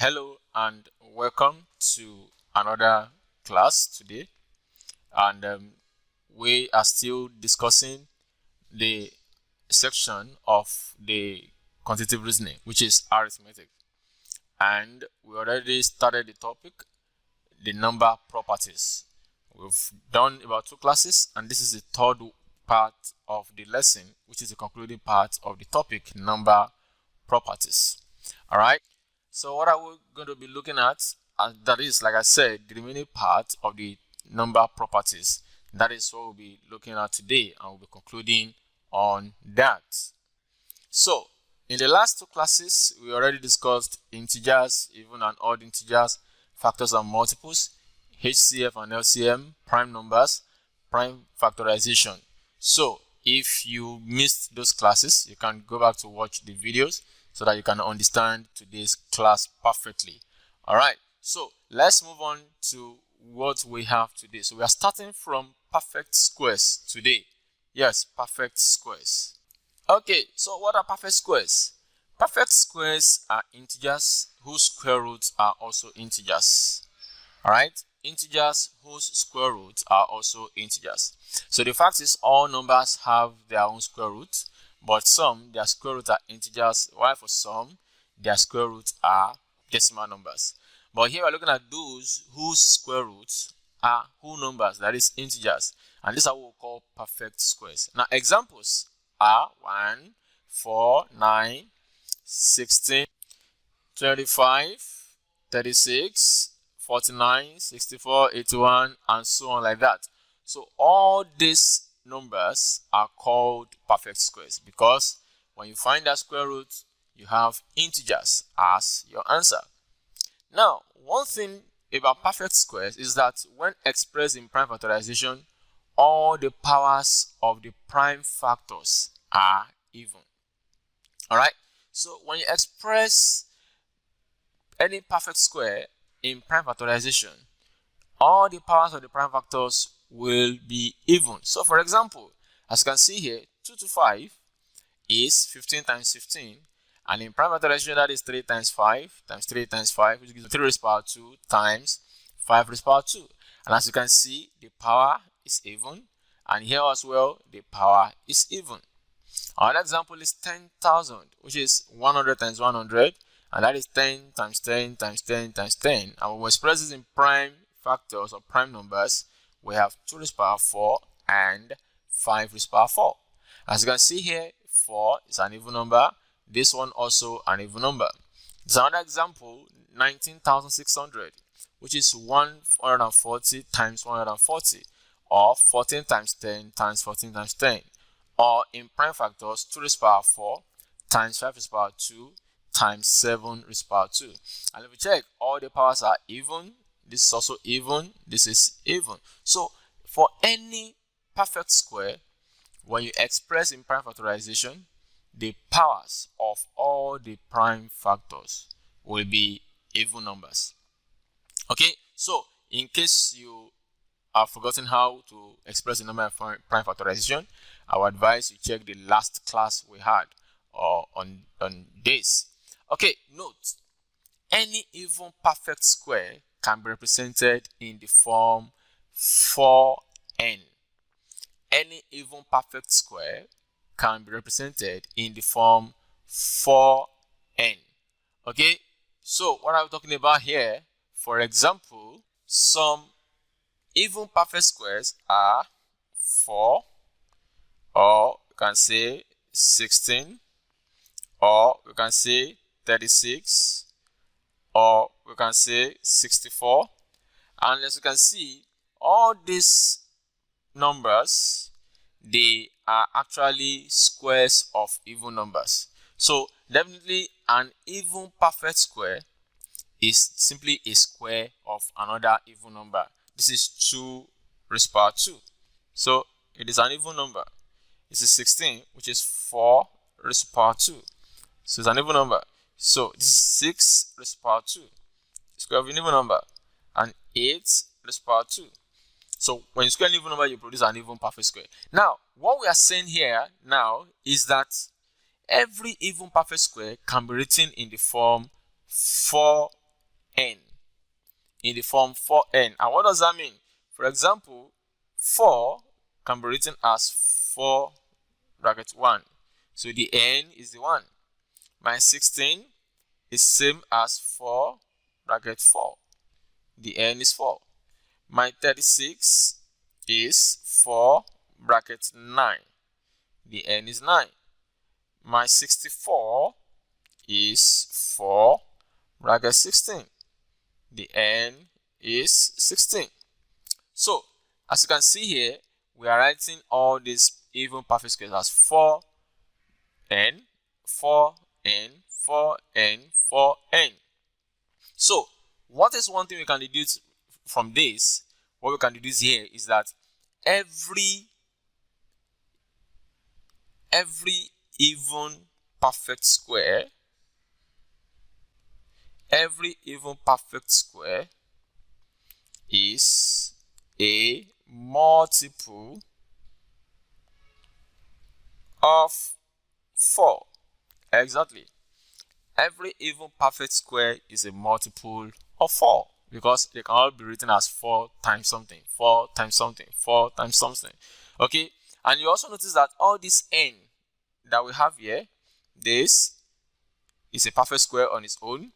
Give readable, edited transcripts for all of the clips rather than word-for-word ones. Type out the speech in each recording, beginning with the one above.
Hello and welcome to another class today, and we are still discussing the section of the quantitative reasoning, which is arithmetic, and we already started the topic, the number properties. We've done about 2 classes, and this is the third part of the lesson, which is the concluding part of the topic, number properties. All right. So what are we going to be looking at? That is, like I said, the remaining part of the number properties. That is what we'll be looking at today, and we'll be concluding on that. So in the last 2 classes, we already discussed integers, even and odd integers, factors and multiples, HCF and LCM, prime numbers, prime factorization. So if you missed those classes, you can go back to watch the videos so that you can understand today's class perfectly. All right, so let's move on to what we have today. So we are starting from perfect squares today. Yes, perfect squares. Okay, so what are perfect squares? Perfect squares are integers whose square roots are also integers. All right, integers whose square roots are also integers. So the fact is, all numbers have their own square roots, but some, their square roots are integers, while for some, their square roots are decimal numbers. But here we're looking at those whose square roots are whole numbers, that is integers. And this is what we call perfect squares. Now, examples are 1, 4, 9, 16, 25, 36, 49, 64, 81, and so on like that. So all these numbers are called perfect squares because when you find that square root, you have integers as your answer. Now, one thing about perfect squares is that when expressed in prime factorization, all the powers of the prime factors are even. All right, so when you express any perfect square in prime factorization, all the powers of the prime factors will be even. So for example, as you can see here, 2 to 5 is 15 times 15, and in prime factorization that is 3 times 5 times 3 times 5, which gives 3 raised to the power 2 times 5 raised to the power 2. And as you can see, the power is even, and here as well the power is even. Another example is 10,000, which is 100 times 100, and that is 10 times 10 times 10 times 10. And when we express this in prime factors or prime numbers, we have 2 raised to the power 4 and 5 raised to the power 4. As you can see here, 4 is an even number. This one also an even number. There's another example, 19,600, which is 140 times 140, or 14 times 10 times 14 times 10. Or in prime factors, 2 raised to the power 4 times 5 raised to the power 2 times 7 raised to the power 2. And if we check, all the powers are even. This is also even, this is even. So for any perfect square, when you express in prime factorization, the powers of all the prime factors will be even numbers. Okay, so in case you have forgotten how to express a number in prime factorization, I would advise you check the last class we had on this. Okay, note, any even perfect square can be represented in the form 4n. Any even perfect square can be represented in the form 4n. Okay, so what are we talking about here? For example, some even perfect squares are 4, or you can say 16, or you can say 36, or we can say 64. And as you can see, all these numbers, they are actually squares of even numbers. So definitely an even perfect square is simply a square of another even number. This is 2 raised to the power 2. So it is an even number. This is 16, which is 4 raised to the power 2. So it's an even number. So this is 6 raised to the power 2, square of an even number, and 8 raised to the power 2. So when you square an even number, you produce an even perfect square. Now, what we are saying here now is that every even perfect square can be written in the form 4 n, in the form 4n. And what does that mean? For example, 4 can be written as 4 bracket 1. So the n is the 1. My 16 is same as 4 bracket 4. The n is 4. My 36 is 4 bracket 9. The n is 9. My 64 is 4 bracket 16. The n is 16. So, as you can see here, we are writing all these even perfect squares as 4n, 4n, 4n, 4n. So, what is one thing we can deduce from this? What we can deduce here is that every even perfect square, is a multiple of 4. Exactly. Every even perfect square is a multiple of 4 because they can all be written as 4 times something, 4 times something, 4 times something. Okay, and you also notice that all this n that we have here, this is a perfect square on its own,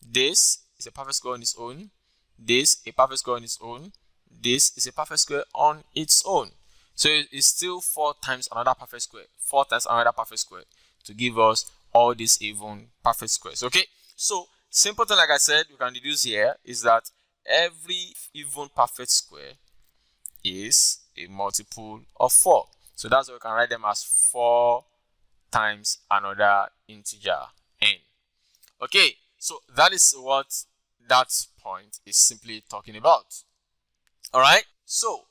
this is a perfect square on its own, this a perfect square on its own, this is a perfect square on its own. So it's still 4 times another perfect square, 4 times another perfect square to give us all these even perfect squares. Okay, so simple thing, like I said, we can deduce here is that every even perfect square is a multiple of 4. So that's why we can write them as 4 times another integer n. Okay, so that is what that point is simply talking about. All right, so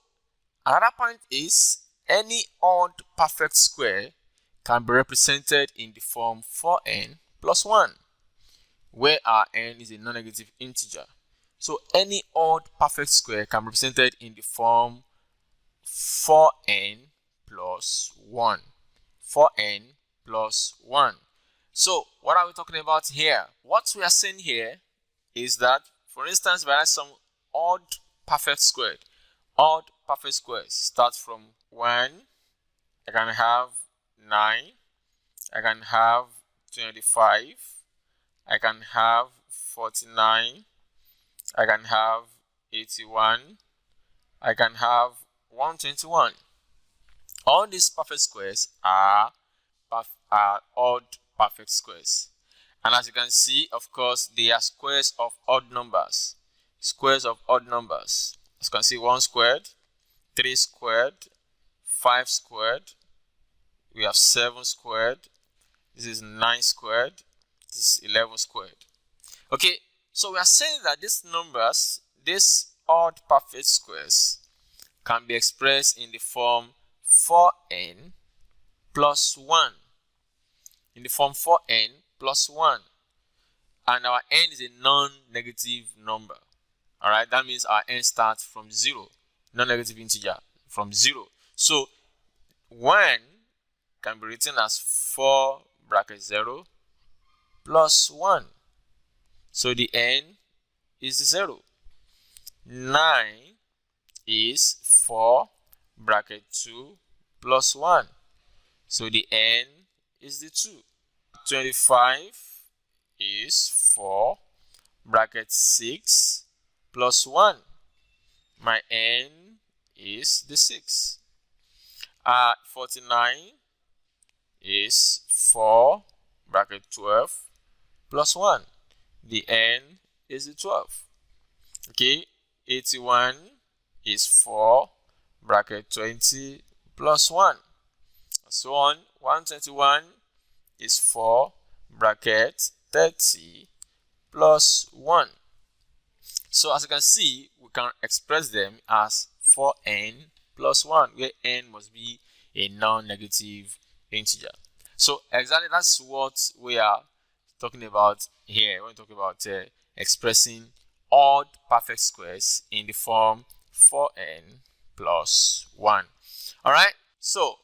another point is any odd perfect square can be represented in the form 4n plus 1, where our n is a non-negative integer. So any odd perfect square can be represented in the form 4n plus 1. 4n plus 1. So what are we talking about here? What we are saying here is that, for instance, we have some odd perfect squares. Odd perfect squares start from 1. I can have 9. I can have 25. I can have 49. I can have 81. I can have 121. All these perfect squares are odd perfect squares. And as you can see, of course, they are squares of odd numbers. Squares of odd numbers. As you can see, 1 squared, 3 squared, 5 squared, we have 7 squared, this is 9 squared, this is 11 squared. Okay, so we are saying that these numbers, these odd perfect squares, can be expressed in the form 4n plus 1. In the form 4n plus 1. And our n is a non-negative number. Alright, that means our n starts from 0. Non-negative integer from 0. So 1 can be written as 4 bracket 0 plus 1. So the n is 0. 9 is 4 bracket 2 plus 1. So the n is the 2. 25 is 4 bracket 6 plus 1. My n is the 6. 49 is 4 bracket 12 plus 1. The n is the 12. Okay, 81 is 4 bracket 20 plus 1. And so on. 121 is 4 bracket 30 plus 1. So as you can see, we can express them as 4n plus 1, where n must be a non-negative integer. So exactly that's what we are talking about here when we talk about expressing odd perfect squares in the form 4n plus 1. All right, so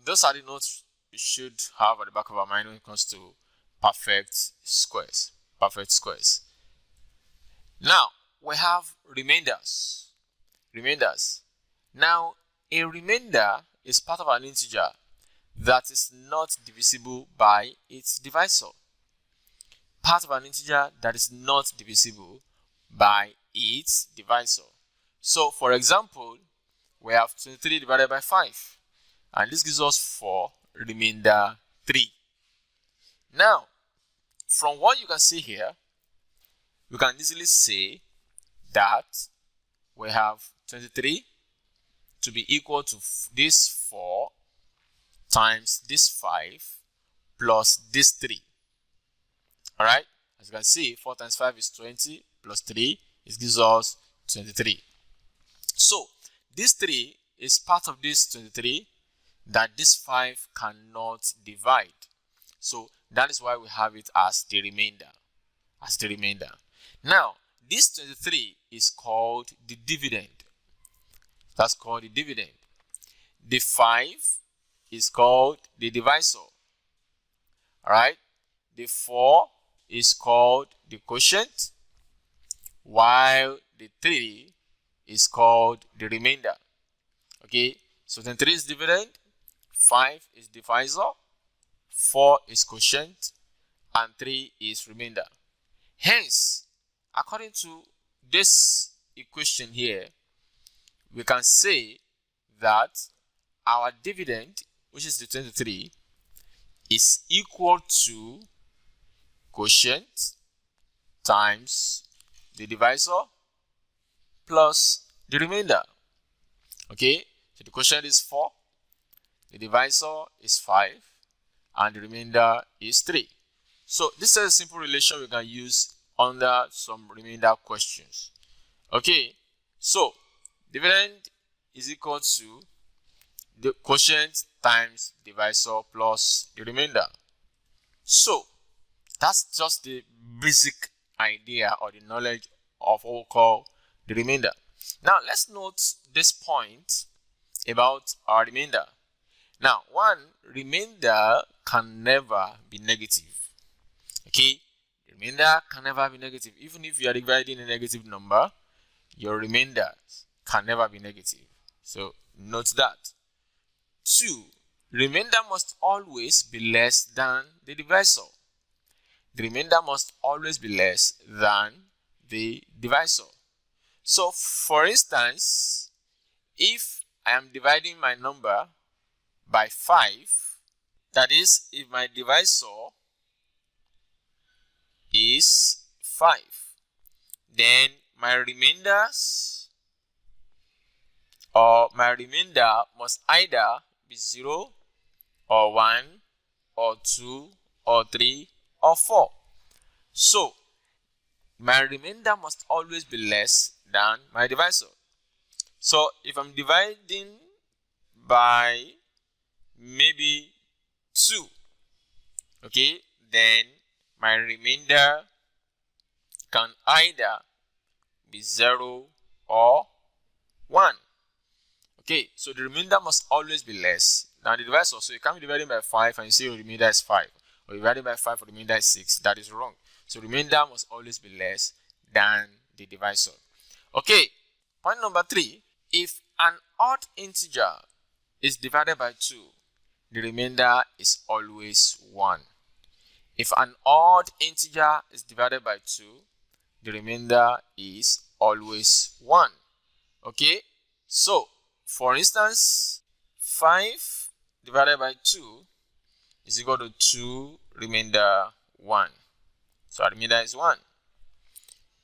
those are the notes we should have at the back of our mind when it comes to perfect squares. Perfect squares. Now we have remainders. Now a remainder is part of an integer that is not divisible by its divisor. Part of an integer that is not divisible by its divisor. So for example, we have 23 divided by 5, and this gives us 4, remainder 3. Now, from what you can see here, we can easily say that we have 23 to be equal to this 4 times this 5 plus this 3. Alright, as you can see, 4 times 5 is 20 plus 3, it gives us 23. So this 3 is part of this 23 that this 5 cannot divide. So that is why we have it as the remainder. Now, this 23 is called the dividend. That's called the dividend. The 5 is called the divisor. Alright, the 4 is called the quotient, while the 3 is called the remainder. Okay, so 23 is dividend, 5 is divisor, 4 is quotient, and 3 is remainder. Hence, according to this equation here, we can say that our dividend, which is the 23, is equal to quotient times the divisor plus the remainder. Okay, so the quotient is 4, the divisor is 5, and the remainder is 3. So this is a simple relation we can use under some remainder questions. Okay, so dividend is equal to the quotient times divisor plus the remainder. So that's just the basic idea or the knowledge of what we call the remainder. Now let's note this point about our remainder. Now, one, remainder can never be negative. Okay, the remainder can never be negative. Even if you are dividing a negative number, your remainder can never be negative. So note that. 2, remainder must always be less than the divisor. The remainder must always be less than the divisor. So for instance, if I am dividing my number by 5, that is, if my divisor is 5, then my remainder must either be 0 or 1 or 2 or 3 or 4. So my remainder must always be less than my divisor. So if I'm dividing by maybe 2, okay, then my remainder can either be 0 or 1. Okay, so the remainder must always be less than the divisor. So you can't be dividing by 5 and you say your remainder is 5, or dividing by 5 for the remainder is 6. That is wrong. So remainder must always be less than the divisor. Okay, point number 3. If an odd integer is divided by 2, the remainder is always 1. If an odd integer is divided by 2, the remainder is always 1. Okay, so for instance, 5 divided by 2 is equal to 2 remainder 1. So our remainder is 1.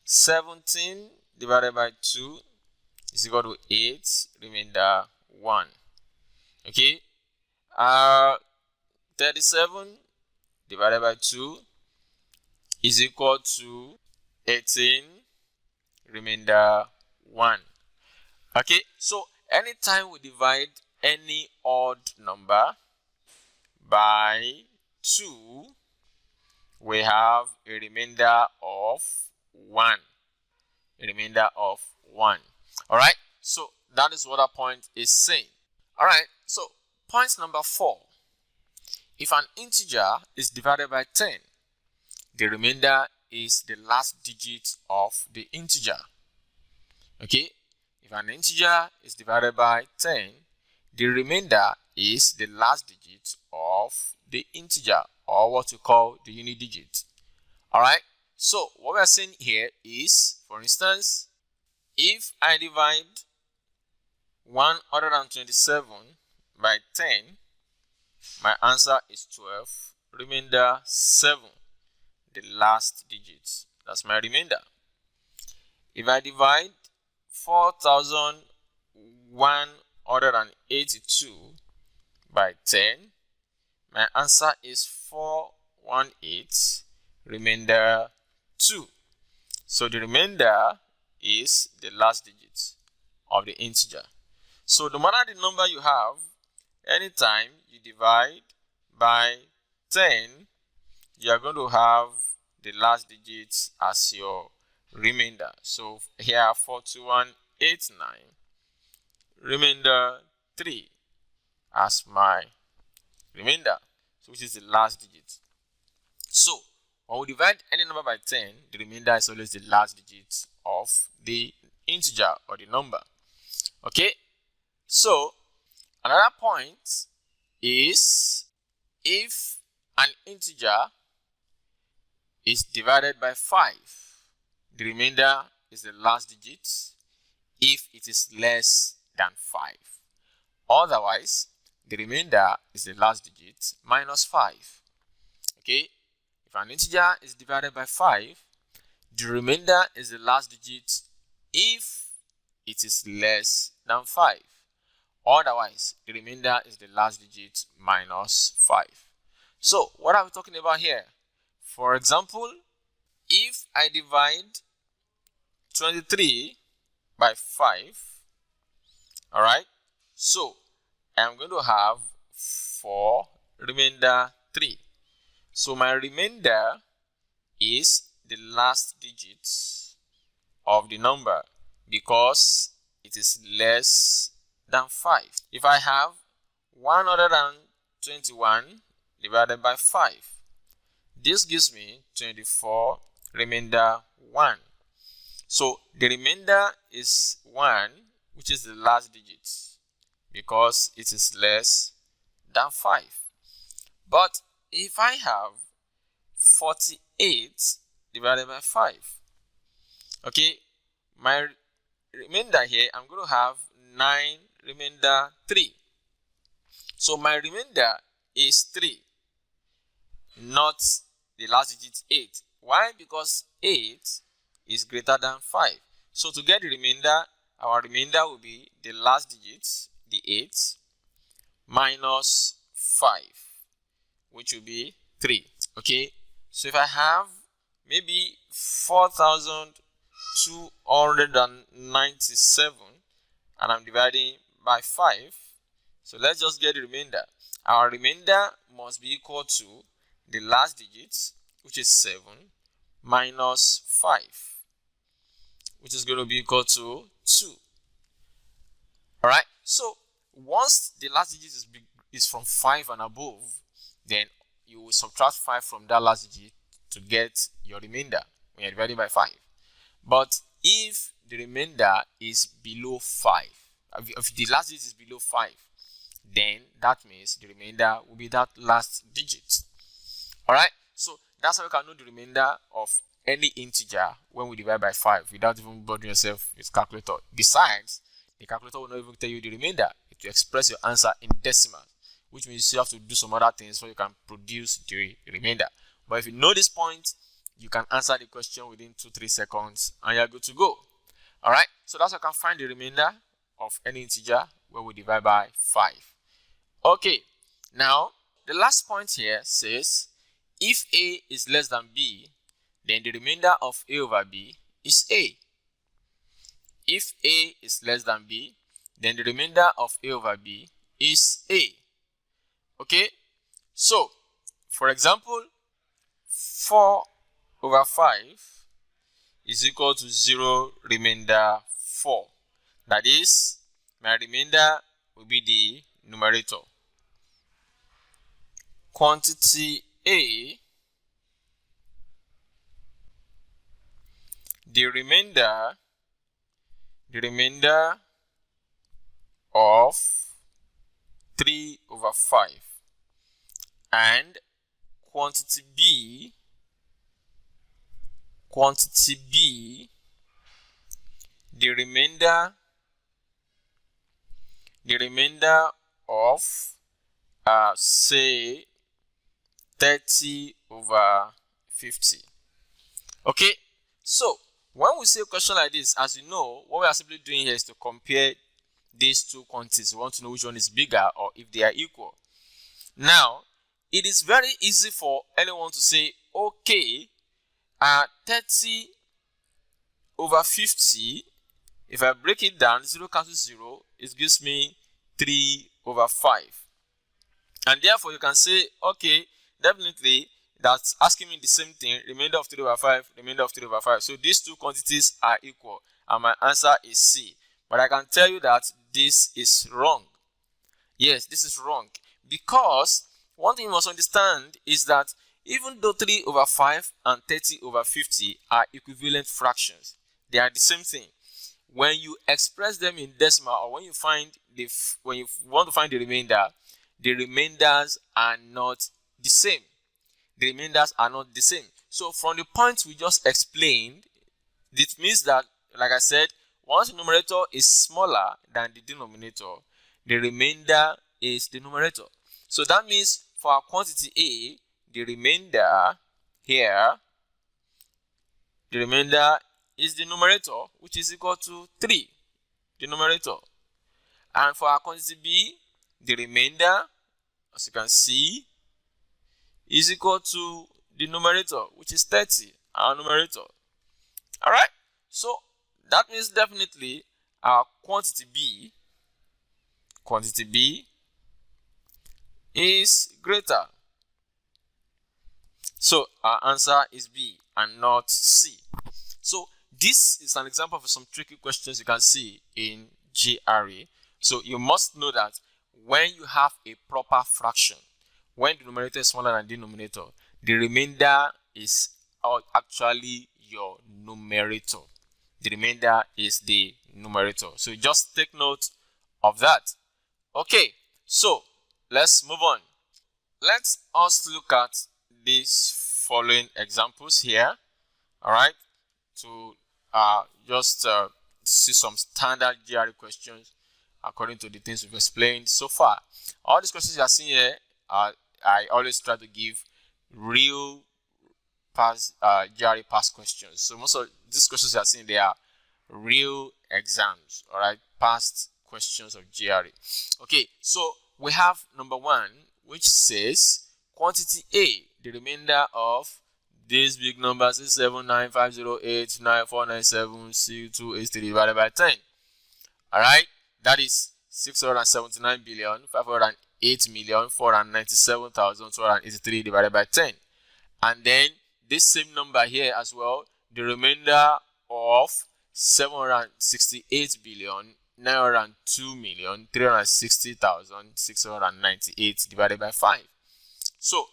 17 divided by 2 is equal to 8 remainder 1. Okay, 37 divided by 2 is equal to 18 remainder 1. Okay, so anytime we divide any odd number by 2, we have a remainder of 1. Alright, so that is what our point is saying. Alright, so point number 4. If an integer is divided by 10, the remainder is the last digit of the integer. Okay, if an integer is divided by 10, the remainder is the last digit of the integer, or what we call the unit digit. Alright, so what we are saying here is, for instance, if I divide 127 by 10, my answer is 12, remainder 7, the last digit. That's my remainder. If I divide 4182 by 10, my answer is 418, remainder 2. So the remainder is the last digit of the integer. So no matter the number you have, anytime you divide by 10, you are going to have the last digit as your remainder. So here 4189, remainder 3 as my remainder, so which is the last digit. So when we divide any number by 10, the remainder is always the last digit of the integer or the number. Okay, so another point is, if an integer is divided by 5, the remainder is the last digit if it is less than 5. Otherwise, the remainder is the last digit minus 5. Okay, if an integer is divided by 5, the remainder is the last digit if it is less than 5. Otherwise, the remainder is the last digit minus 5. So, what are we talking about here? For example, if I divide 23 by 5, alright, so I'm going to have 4, remainder 3. So my remainder is the last digit of the number because it is less than 5. If I have 121 divided by 5, this gives me 24, remainder 1. So the remainder is 1, which is the last digit because it is less than 5. But if I have 48 divided by 5, okay, my remainder here, I'm going to have 9, remainder 3. So my remainder is 3, not the last digit 8. Why? Because 8 is greater than 5. So to get the remainder, our remainder will be the last digit, the 8, minus 5, which will be 3. Okay, so if I have maybe 4,297 and I'm dividing by 5, so let's just get the remainder. Our remainder must be equal to the last digit, which is 7, minus 5, which is going to be equal to 2. Alright, so once the last digit is from 5 and above, then you will subtract 5 from that last digit to get your remainder when you're dividing by 5. But if the remainder is below 5, if the last digit is below 5, then that means the remainder will be that last digit. Alright, so that's how you can know the remainder of any integer when we divide by 5 without even bothering yourself with calculator. Besides, the calculator will not even tell you the remainder. It will express your answer in decimal, which means you have to do some other things so you can produce the remainder. But if you know this point, you can answer the question within 2-3 seconds and you're good to go. Alright, so that's how you can find the remainder of any integer when we divide by 5. Okay, now the last point here says, if A is less than B, then the remainder of A over B is A. If A is less than B, then the remainder of A over B is A. Okay, so for example, 4 over 5 is equal to 0, remainder 4. That is, my remainder will be the numerator. Quantity A the remainder of 3 over 5 and quantity B the remainder of say 30 over 50. Okay, so when we say a question like this, as you know, what we are simply doing here is to compare these two quantities. We want to know which one is bigger or if they are equal. Now, it is very easy for anyone to say, okay, 30 over 50, if I break it down, 0 cancels 0, it gives me 3 over 5. And therefore, you can say, okay, definitely, that's asking me the same thing, remainder of 3 over 5, remainder of 3 over 5. So these two quantities are equal, and my answer is C. But I can tell you that this is wrong. Yes, this is wrong. Because one thing you must understand is that even though 3 over 5 and 30 over 50 are equivalent fractions, they are the same thing. When you express them in decimal, or when you want to find the remainders are not the same. The remainders are not the same. So from the points we just explained, this means that, like I said, once the numerator is smaller than the denominator, the remainder is the numerator. So that means for our quantity A, the remainder here, the remainder is the numerator, which is equal to 3, the numerator. And for our quantity B, the remainder, as you can see, is equal to the numerator, which is 30, our numerator. Alright, so that means definitely our quantity B is greater. So our answer is B and not C. So this is an example of some tricky questions you can see in GRE. So you must know that when you have a proper fraction, when the numerator is smaller than the denominator, the remainder is actually your numerator. The remainder is the numerator. So just take note of that. Okay, so let's move on. Let's also look at these following examples here. All right, to just see some standard GRE questions according to the things we've explained so far. All these questions you are seeing here, I always try to give real GRE past questions. So most of these questions you are seeing, they are real exams, all right, past questions of GRE. Okay, so we have number 1, which says quantity A, the remainder of these big numbers is 7950894976283 divided by 10. All right, that is 679,508,497,283 divided by 10. And then this same number here as well, the remainder of 768,902,360,698 divided by 5. So,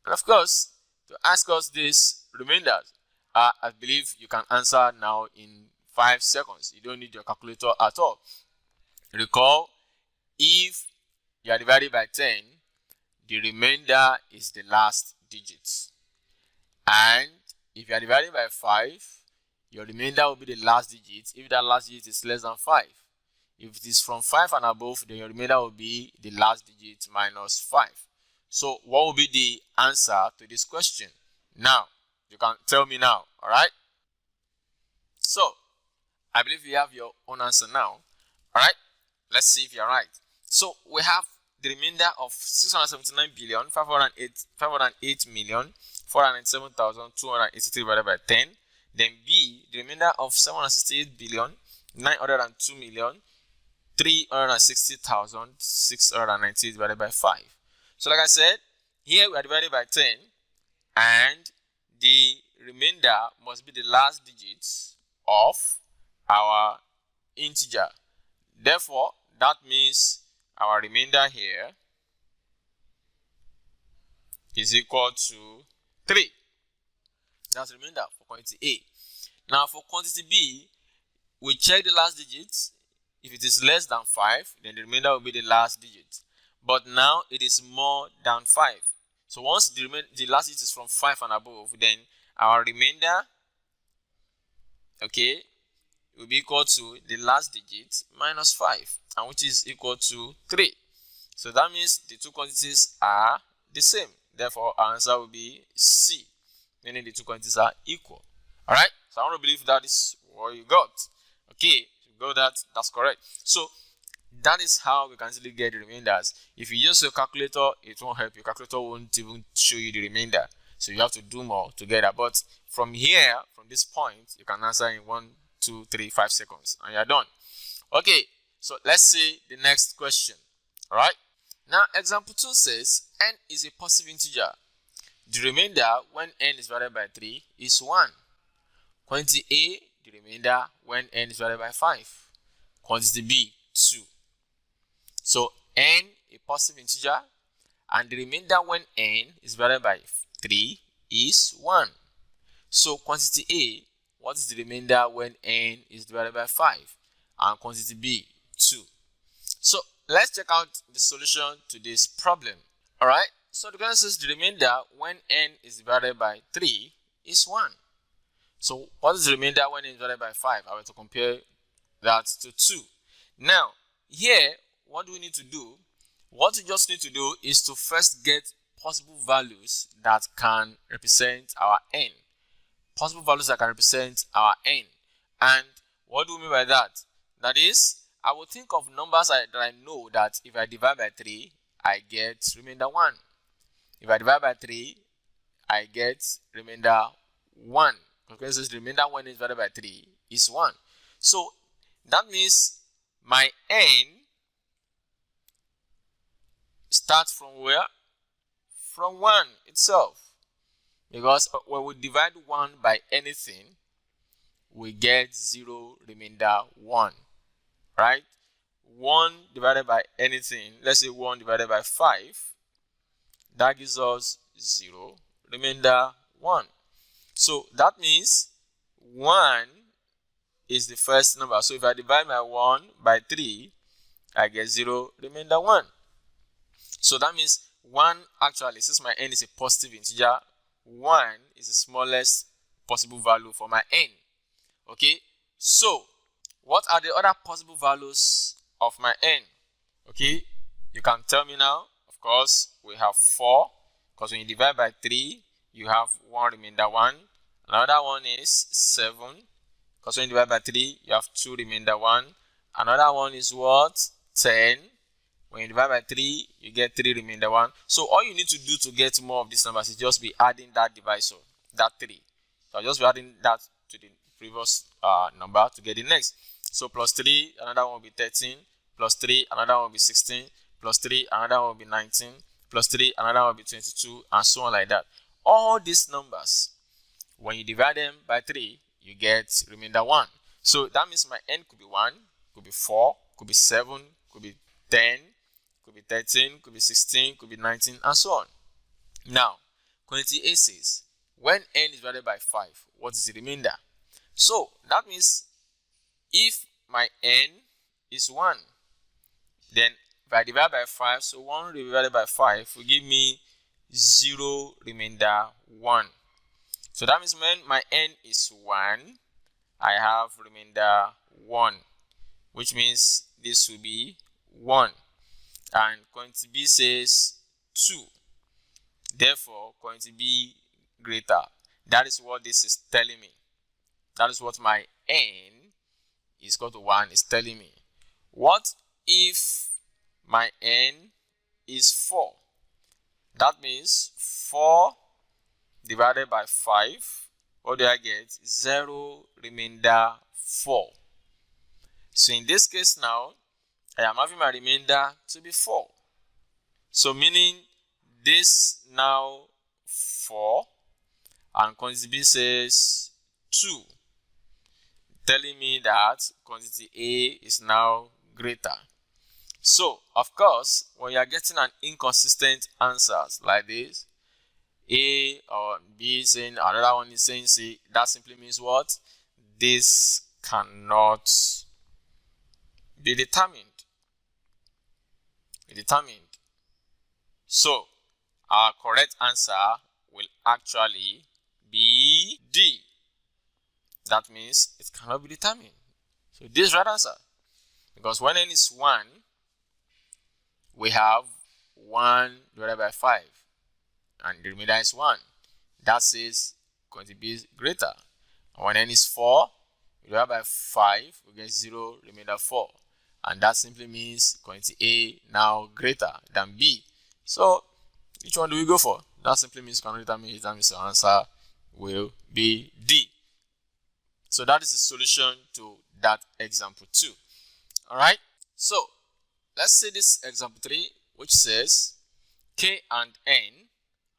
and of course, to ask us these remainders, I believe you can answer now in 5 seconds. You don't need your calculator at all. Recall, if you are divided by 10, the remainder is the last digit. And if you are divided by 5, your remainder will be the last digit if that last digit is less than 5. If it is from 5 and above, then your remainder will be the last digit minus 5. So what will be the answer to this question? Now, you can tell me now, all right? So, I believe you have your own answer now, all right? Let's see if you're right. So, we have the remainder of 679,508,497,283 divided by 10. Then B, the remainder of 768,902,360,690 divided by 5. So like I said, here we are divided by 10, and the remainder must be the last digits of our integer. Therefore, that means our remainder here is equal to 3. That's the remainder for quantity A. Now for quantity B, we check the last digit. If it is less than 5, then the remainder will be the last digit. But now it is more than 5. So once the last digit is from 5 and above, then our remainder, okay, will be equal to the last digit minus 5, and which is equal to 3. So that means the two quantities are the same. Therefore, our answer will be C, meaning the two quantities are equal. Alright, so I want to believe that is what you got. Okay, if you got that, that's correct. So that is how we can easily get the remainders. If you use your calculator, it won't help. Your calculator won't even show you the remainder. So you have to do more to get that. But from here, from this point, you can answer in 1, 2, 3, 5 seconds, and you're done. Okay, so let's see the next question. Alright, now example 2 says n is a positive integer. The remainder when n is divided by 3 is 1. Quantity A, the remainder when n is divided by 5. Quantity B, 2. So n, a positive integer, and the remainder when n is divided by 3 is 1. So quantity A, what is the remainder when n is divided by 5? And quantity B, 2. So let's check out the solution to this problem. Alright, so the question says the remainder when n is divided by 3 is 1. So what is the remainder when n is divided by 5? I want to compare that to 2. Now, here, what do we need to do? What we just need to do is to first get possible values that can represent our n. Possible values that can represent our n. And what do we mean by that? That is, I will think of numbers that I know that if I divide by 3, I get remainder 1. If I divide by 3, I get remainder 1. Because the remainder when is divided by 3 is 1. So that means my n starts from where? From 1 itself. Because when we divide 1 by anything, we get 0 remainder 1. Right? 1 divided by anything, let's say 1 divided by 5, that gives us 0 remainder 1. So that means 1 is the first number. So if I divide my 1 by 3, I get 0 remainder 1. So that means 1 actually, since my n is a positive integer, 1 is the smallest possible value for my n. Okay, so what are the other possible values of my n? Okay, you can tell me now. Of course, we have 4, because when you divide by 3, you have 1 remainder 1. Another one is 7, because when you divide by 3, you have 2 remainder 1. Another one is what? 10. When you divide by 3, you get 3 remainder 1. So all you need to do to get more of these numbers is just be adding that divisor, that 3. So I'll just be adding that to the previous number to get the next. So plus 3, another one will be 13. Plus 3, another one will be 16. Plus 3, another one will be 19. Plus 3, another one will be 22, and so on like that. All these numbers, when you divide them by 3, you get remainder 1. So that means my n could be 1, could be 4, could be 7, could be 10, could be 13, could be 16, could be 19, and so on. Now, quantity A says, when n is divided by 5, what is the remainder? So that means if my n is 1, then if I divide by 5, so 1 divided by 5 will give me 0 remainder 1. So that means when my n is 1, I have remainder 1, which means this will be 1. And quantity B says 2. Therefore, quantity B greater. That is what this is telling me. That is what my n is equal to 1 is telling me. What if my n is 4? That means 4 divided by 5. What do I get? 0 remainder 4. So in this case now, I am having my remainder to be 4. So meaning this now 4, and quantity B says 2, telling me that quantity A is now greater. So of course, when you are getting an inconsistent answers like this, A or B saying another one is saying C, that simply means what? this cannot be determined. So our correct answer will actually be D. That means it cannot be determined. So this is the right answer. Because when n is 1, we have 1 divided by 5. And the remainder is 1. That says quantity B is greater. And when n is 4, we divide by 5, we get 0, remainder 4. And that simply means quantity A now greater than B. So which one do we go for? That simply means cannot determine it. That means the answer will be D. So that is the solution to that example 2. Alright, so let's see this example 3, which says K and N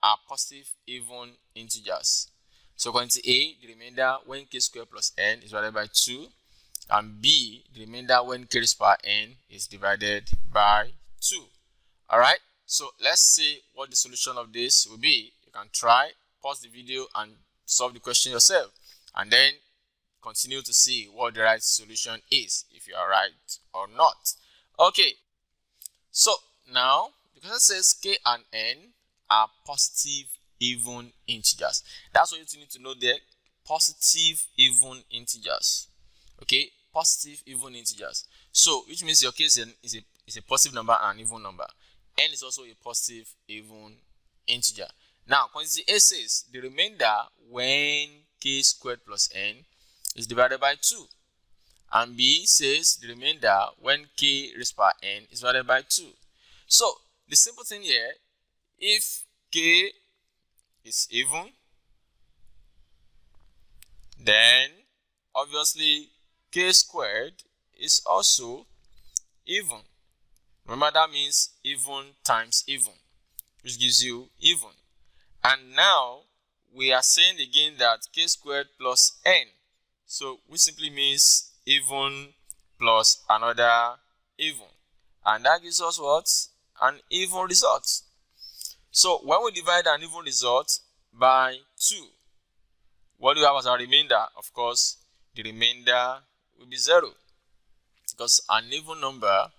are positive even integers. So quantity A, the remainder when K squared plus N is divided by 2, and B, the remainder when K raised to power N is divided by 2. Alright, so let's see what the solution of this will be. You can try, pause the video and solve the question yourself, and then continue to see what the right solution is, if you are right or not. Okay, so now because it says K and N are positive even integers, that's what you need to know there. Positive even integers. Okay, positive even integers. So which means your case is a positive number and an even number. N is also a positive even integer. Now quantity A says the remainder when K squared plus N is divided by 2, and B says the remainder when K raised to power N is divided by 2. So the simple thing here, if K is even, then obviously K squared is also even. Remember, that means even times even, which gives you even. And now we are saying again that K squared plus N, so which simply means even plus another even, and that gives us what? An even result. So when we divide an even result by 2, what do we have as our remainder? Of course, the remainder will be 0, because an even number,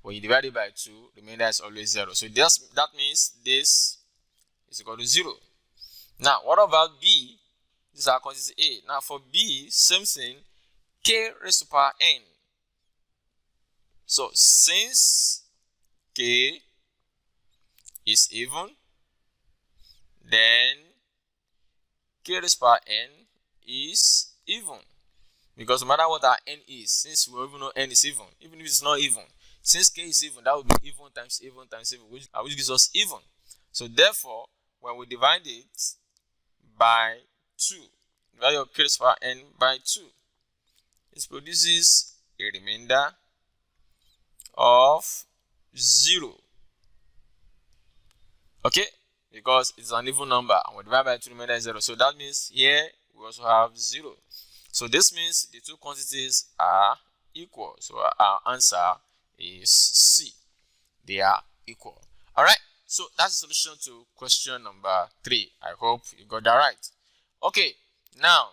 when you divide it by 2, remainder is always 0. So that means this is equal to 0. Now what about B? This is our quantity A. Now for B, same thing, K raised to power N. So since K is even, then K raised to power N is even. Because no matter what our N is, since we even know N is even if it's not even, since K is even, that would be even times even times even, which gives us even. So therefore, when we divide it by 2, divide your K raised to power N by 2, it produces a remainder of 0. Okay, because it's an even number and we divide by 2, remainder is 0. So that means here we also have 0. So this means the two quantities are equal. So our answer is C. They are equal. Alright, so that's the solution to question number 3. I hope you got that right. Okay, now,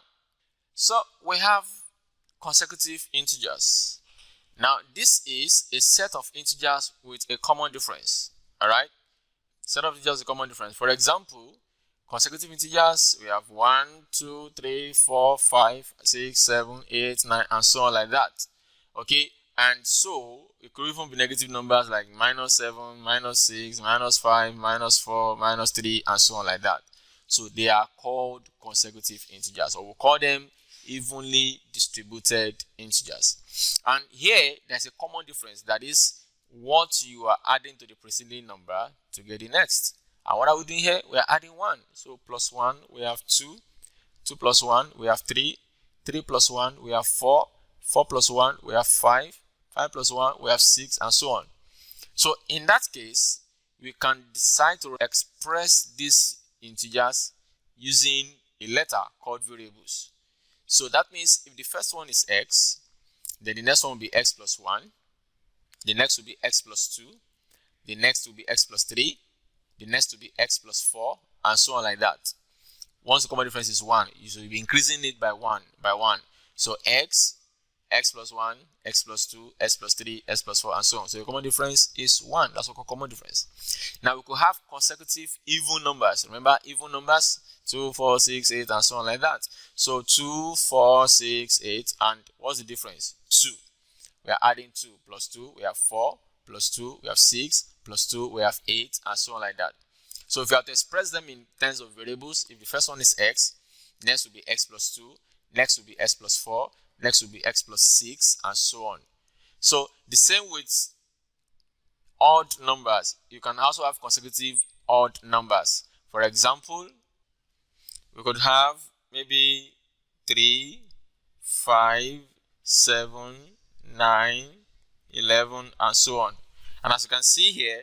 so we have consecutive integers. Now this is a set of integers with a common difference. Alright, set of integers with a common difference. For example, consecutive integers, we have 1, 2, 3, 4, 5, 6, 7, 8, 9, and so on like that. Okay, and so it could even be negative numbers like -7, -6, -5, -4, -3, and so on like that. So they are called consecutive integers, or we'll call them evenly distributed integers. And here there's a common difference, that is what you are adding to the preceding number to get the next. And what are we doing here? We are adding 1. So plus 1 we have 2, 2 plus 1 we have 3, 3 plus 1 we have 4, 4 plus 1 we have 5, 5 plus 1 we have 6, and so on. So in that case, we can decide to express these integers using a letter called variables. So that means if the first one is x, then the next one will be x plus 1, the next will be x plus 2, the next will be x plus 3, the next will be x plus 4, and so on like that. Once the common difference is 1, you should be increasing it by 1 by 1. So x plus 1, x plus 2, x plus 3, x plus 4, and so on. So the common difference is 1. That's what we call common difference. Now we could have consecutive even numbers. Remember even numbers? 2, 4, 6, 8, and so on like that. So 2, 4, 6, 8, and what's the difference? 2. We are adding 2 plus 2, we have 4, plus 2, we have 6, plus 2, we have 8, and so on like that. So if you have to express them in terms of variables, if the first one is x, next will be x plus 2, next will be x plus 4, next will be x plus 6, and so on. So the same with odd numbers. You can also have consecutive odd numbers. For example, we could have maybe 3, 5, 7, 9, 11, and so on. And as you can see here,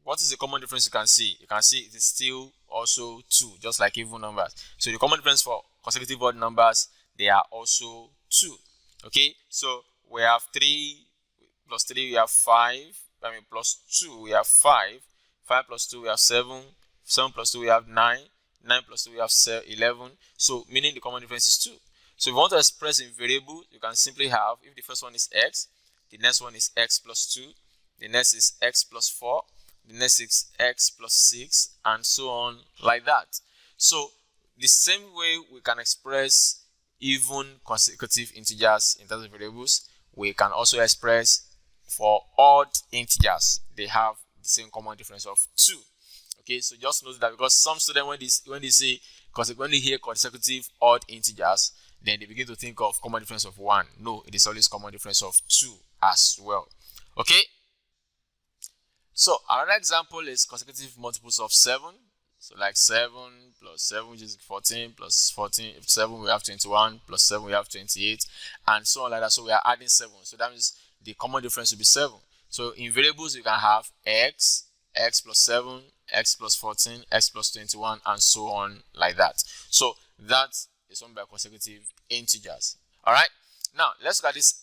what is the common difference you can see? You can see it is still also 2, just like even numbers. So the common difference for consecutive odd numbers, they are also 2. Okay, so we have 3 plus 3, we have 5. Plus 2, we have 5. 5 plus 2, we have 7. 7 plus 2, we have 9. 9 plus 2, we have 11. So meaning the common difference is 2. So if you want to express in variable, you can simply have, if the first one is x, the next one is x plus 2, the next is x plus 4, the next is x plus 6, and so on like that. So the same way we can express even consecutive integers in terms of variables, we can also express for odd integers. They have the same common difference of 2. Okay, so just note that, because some students, when they hear consecutive odd integers, then they begin to think of common difference of 1. No, it is always common difference of 2 as well. Okay, so another example is consecutive multiples of 7. So like 7 plus 7, which is 14, plus 14, 7 we have 21, plus 7 we have 28, and so on like that. So we are adding 7. So that means the common difference will be 7. So in variables, you can have x, x plus 7, x plus 14, x plus 21, and so on like that. So that is one by consecutive integers. All right. Now let's look at this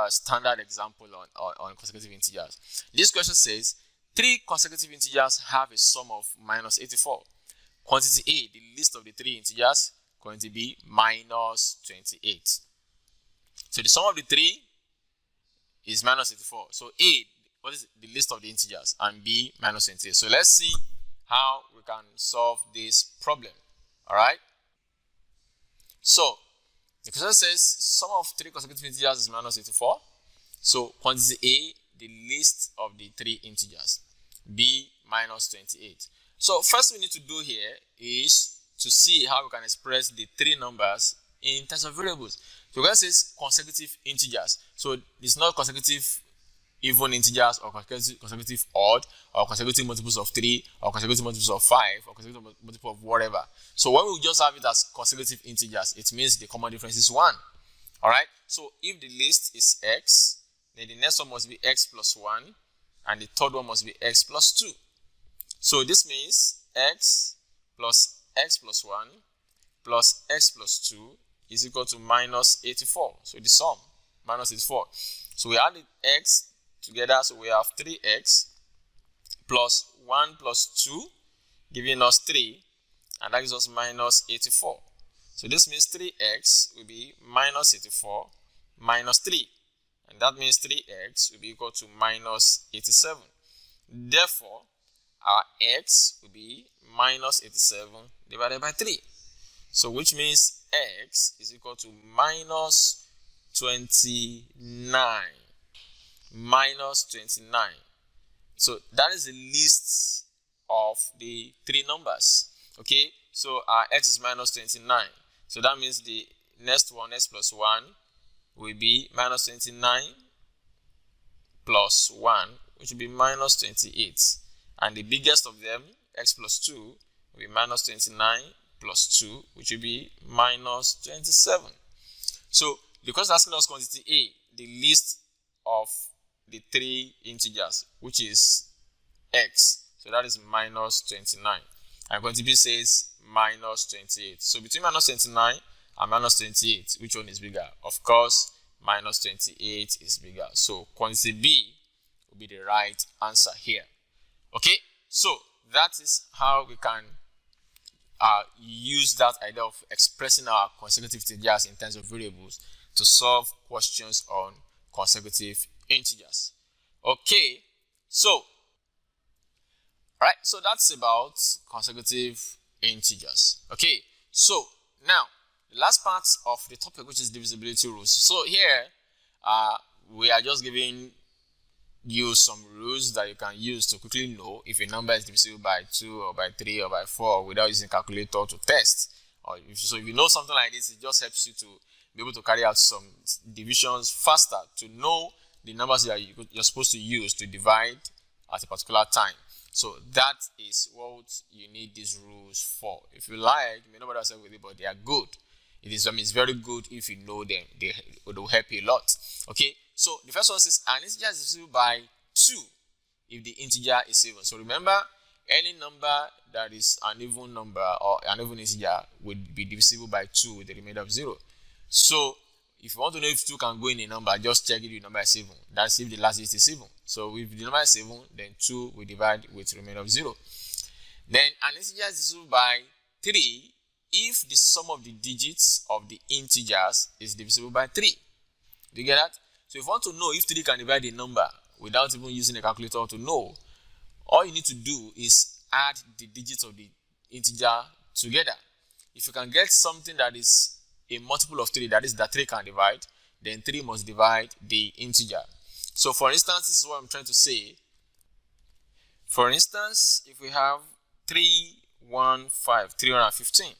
standard example on consecutive integers. This question says 3 consecutive integers have a sum of minus 84. Quantity A, the list of the 3 integers. Quantity B, minus 28. So the sum of the 3 is minus 84. So A, what is the list of the integers, and B, minus 28. So let's see how we can solve this problem. All right. So the question says sum of 3 consecutive integers is minus 84. So quantity A, the list of the 3 integers. B, minus 28. So first we need to do here is to see how we can express the 3 numbers in terms of variables. So when it says consecutive integers, so it's not consecutive even integers, or consecutive odd, or consecutive multiples of 3, or consecutive multiples of 5, or consecutive multiple of whatever. So when we just have it as consecutive integers, it means the common difference is 1. All right. So if the list is x, then the next one must be x plus 1, and the third one must be x plus 2. So this means x plus 1 plus x plus 2 is equal to minus 84. So the sum, minus 84. So we add the x together, so we have 3x plus 1 plus 2, giving us 3, and that gives us minus 84. So this means 3x will be minus 84 minus 3, and that means 3x will be equal to minus 87. Therefore, our x will be minus 87 divided by 3. So which means x is equal to minus 29. Minus 29. So that is the list of the 3 numbers. Okay, so our x is minus 29. So that means the next one, x plus 1, will be minus 29 plus 1, which will be minus 28. And the biggest of them, x plus 2, will be minus 29 plus 2, which will be minus 27. So because asking us quantity A, the list of the 3 integers, which is x, so that is minus 29, and quantity B says minus 28. So between minus 29 and minus 28, which one is bigger? Of course, minus 28 is bigger. So quantity B will be the right answer here. Okay, so that is how we can use that idea of expressing our consecutive integers in terms of variables to solve questions on consecutive integers. Okay, so right, so that's about consecutive integers. Okay, so now the last part of the topic, which is divisibility rules. So here we are just giving you some rules that you can use to quickly know if a number is divisible by 2 or by 3 or by 4 without using a calculator to test. Or if you know something like this, it just helps you to be able to carry out some divisions faster, to know the numbers that you're supposed to use to divide at a particular time. So that is what you need these rules for. If you like, you may not bother yourself with it, but they are good. It's very good if you know them. They will help you a lot. Okay, so the first one says an integer is divisible by 2 if the integer is even. So remember, any number that is an even number or an even integer would be divisible by 2 with the remainder of 0. So if you want to know if 2 can go in a number, just check if the number is 7. That's if the last digit is 7. So if the number is 7, then 2 will divide with the remainder of 0. Then an integer is divisible by 3 if the sum of the digits of the integers is divisible by 3. Do you get that? So if you want to know if 3 can divide a number without even using a calculator to know, all you need to do is add the digits of the integer together. If you can get something that is a multiple of 3, that is that 3 can divide, then 3 must divide the integer. So for instance, this is what I'm trying to say. For instance, if we have 315,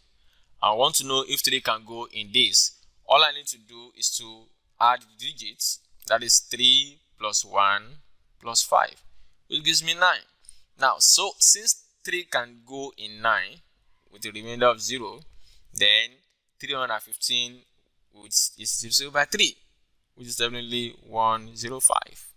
I want to know if 3 can go in this. All I need to do is to add the digits, that is 3 plus 1 plus 5, which gives me 9. Now, so since 3 can go in 9 with a remainder of 0, then 315 is divisible by 3, which is definitely 105.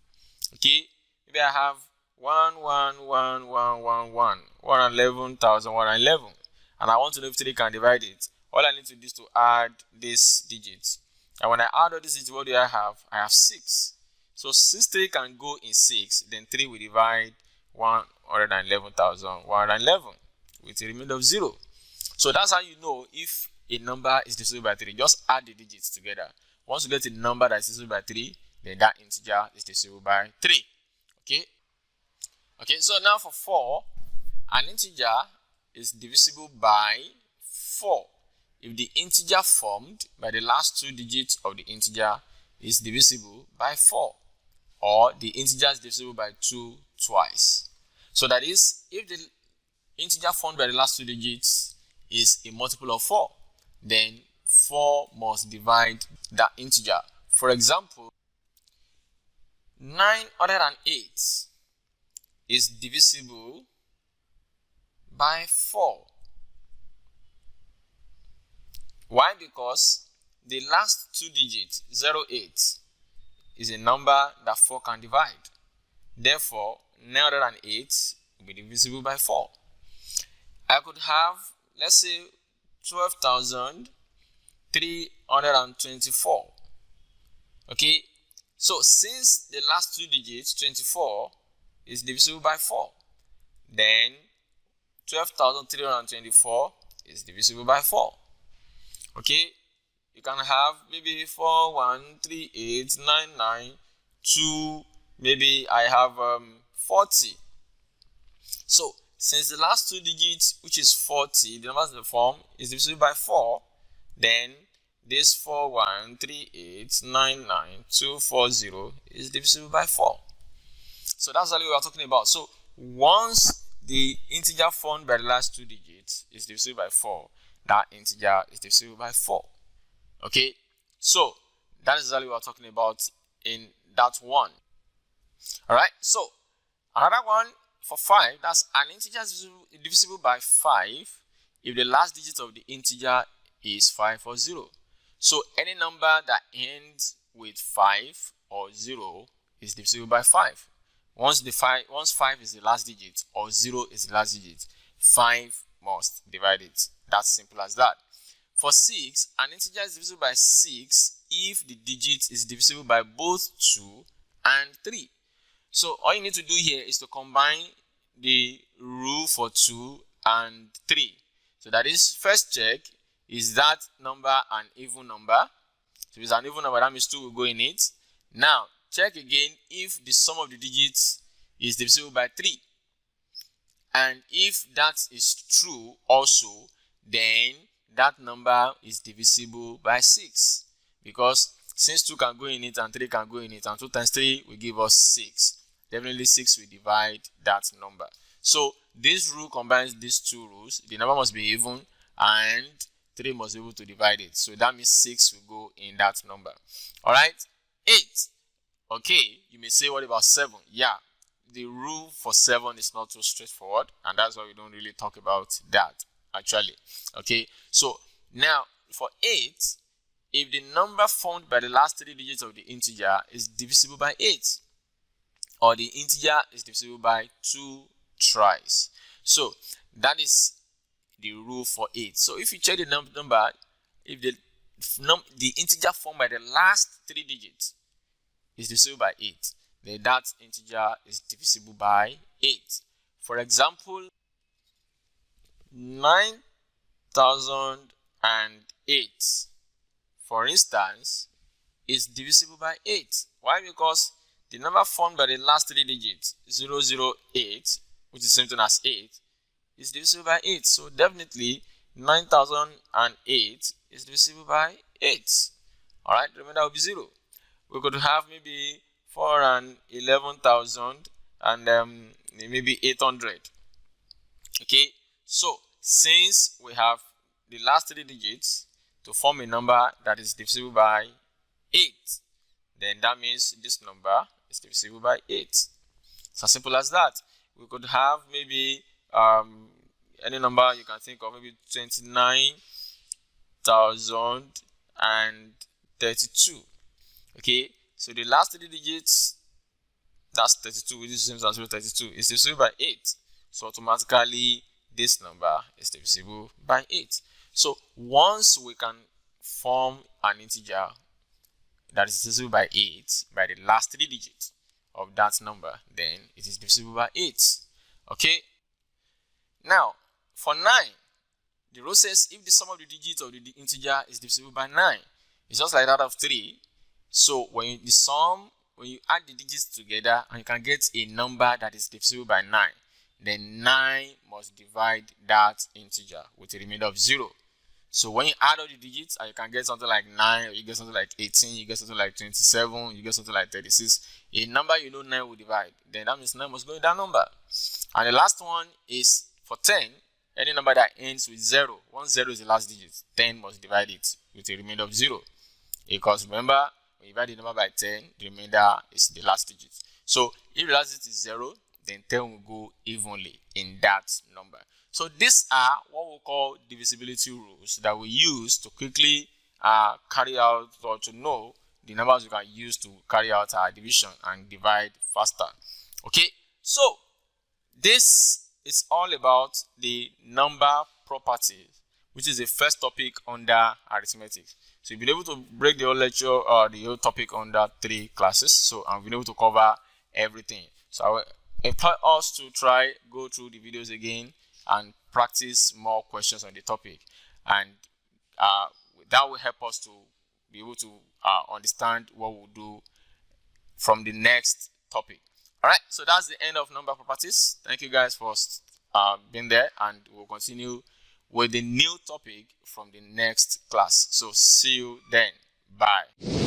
Okay, maybe I have 111,111, and I want to know if 3 can divide it. All I need to do is to add these digits. And when I add all these digits, what do I have? I have 6. So since 3 can go in 6, then 3 will divide 111,111 with a remainder of 0. So that's how you know if a number is divisible by 3. Just add the digits together. Once you get a number that is divisible by 3, then that integer is divisible by 3. Okay, so now for 4, an integer is divisible by 4 if the integer formed by the last 2 digits of the integer is divisible by 4, or the integer is divisible by 2 twice. So that is, if the integer formed by the last 2 digits is a multiple of 4, then 4 must divide that integer. For example, 908 is divisible by 4. Why? Because the last 2 digits, 08, is a number that 4 can divide. Therefore, 908 will be divisible by 4. I could have, let's say, 12,324. Okay, so since the last 2 digits, 24, is divisible by 4, then 12,324 is divisible by 4. Okay, you can have maybe 413899, maybe I have 40. So since the last 2 digits, which is 40, the numbers in the form is divisible by 4, then this 413899,240 is divisible by 4. So that's what we are talking about. So once the integer formed by the last 2 digits is divisible by 4, that integer is divisible by 4. Okay, so that is exactly what we are talking about in that one. Alright, so another one for 5, that's an integer is divisible by 5 if the last digit of the integer is 5 or 0. So any number that ends with 5 or 0 is divisible by 5. Once 5 is the last digit or 0 is the last digit, 5 must divide it. That's simple as that. For 6, an integer is divisible by 6 if the digit is divisible by both 2 and 3. So all you need to do here is to combine the rule for 2 and 3. So that is, first check, is that number an even number? So if it's an even number, that means 2 will go in it. Now, check again if the sum of the digits is divisible by 3. And if that is true also, then that number is divisible by 6. Because since 2 can go in it and 3 can go in it, and 2 times 3 will give us 6. Definitely 6 will divide that number. So this rule combines these two rules. The number must be even and 3 must be able to divide it. So that means 6 will go in that number. Alright, 8. Okay, you may say, what about 7? Yeah, the rule for 7 is not too straightforward, and that's why we don't really talk about that actually. Okay, so now for 8, if the number formed by the last 3 digits of the integer is divisible by 8, or the integer is divisible by 2 tries. So that is the rule for 8. So if you check the number, if the integer formed by the last 3 digits is divisible by 8, then that integer is divisible by 8. For example, 9008, for instance, is divisible by 8. Why? Because the number formed by the last 3 digits, 008, which is the same thing as 8, is divisible by 8. So definitely 9008 is divisible by 8. Alright, remember that will be 0. We could have maybe 411,000 and maybe 800. Okay, so since we have the last 3 digits to form a number that is divisible by 8, then that means this number is divisible by 8. It's as simple as that. We could have maybe any number you can think of, maybe 29,032. Okay, so the last 3 digits, that's 32, which is the same as 32, is divisible by 8. So automatically this number is divisible by 8. So once we can form an integer that is divisible by 8 by the last 3 digits of that number, then it is divisible by 8. Okay, now for 9, the rule says if the sum of the digits of the integer is divisible by 9, it's just like that of 3. So when you add the digits together and you can get a number that is divisible by 9, then 9 must divide that integer with a remainder of 0. So when you add all the digits and you can get something like 9, or you get something like 18, you get something like 27, you get something like 36, a number you know 9 will divide, then that means 9 must go in that number. And the last one is for 10, any number that ends with 0. 10 is the last digit, 10 must divide it with a remainder of 0. Because remember, when you divide the number by 10, the remainder is the last digit. So if the last digit is 0, then 10 will go evenly in that number. So these are what we call divisibility rules that we use to quickly carry out, or to know the numbers we can use to carry out our division and divide faster. Okay, so this is all about the number properties, which is the first topic under arithmetic. So you've been able to break the whole lecture or the whole topic under 3 classes. So I've been able to cover everything. So I will invite us to go through the videos again and practice more questions on the topic, and that will help us to be able to understand what we'll do from the next topic. All right, so that's the end of number properties. Thank you guys for being there, and we'll continue with the new topic from the next class. So see you then. Bye.